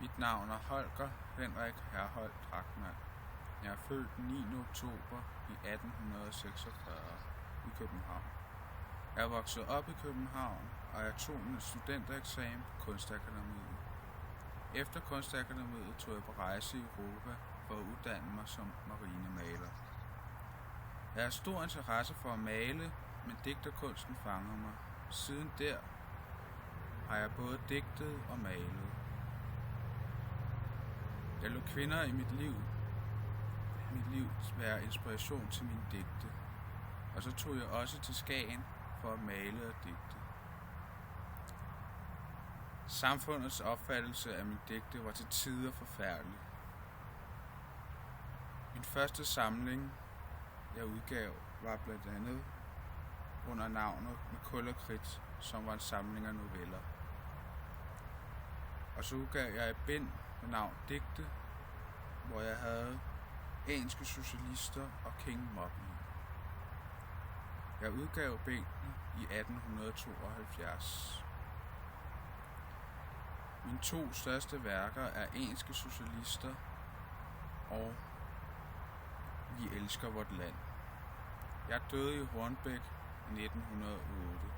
Mit navn er Holger Henrik Herholdt Drachmann. Jeg er født den 9. oktober i 1846 i København. Jeg er vokset op i København, og jeg tog min studentereksamen på Kunstakademiet. Efter Kunstakademiet tog jeg på rejse i Europa for at uddanne mig som marinemaler. Jeg har stor interesse for at male, men digterkunsten fanger mig. Siden der har jeg både digtet og malet. Jeg lod kvinder i mit liv være inspiration til mine digte. Og så tog jeg også til Skagen for at male og digte. Samfundets opfattelse af mine digte var til tider forfærdelig. Min første samling, jeg udgav, var blandt andet under navnet Med kul og kridt, som var en samling af noveller. Og så udgav jeg et bind med navn Digte, hvor jeg havde Engelske Socialister og King Mobley. Jeg udgav bindene i 1872. Mine to største værker er Engelske Socialister og Vi elsker vort land. Jeg døde i Hornbæk i 1908.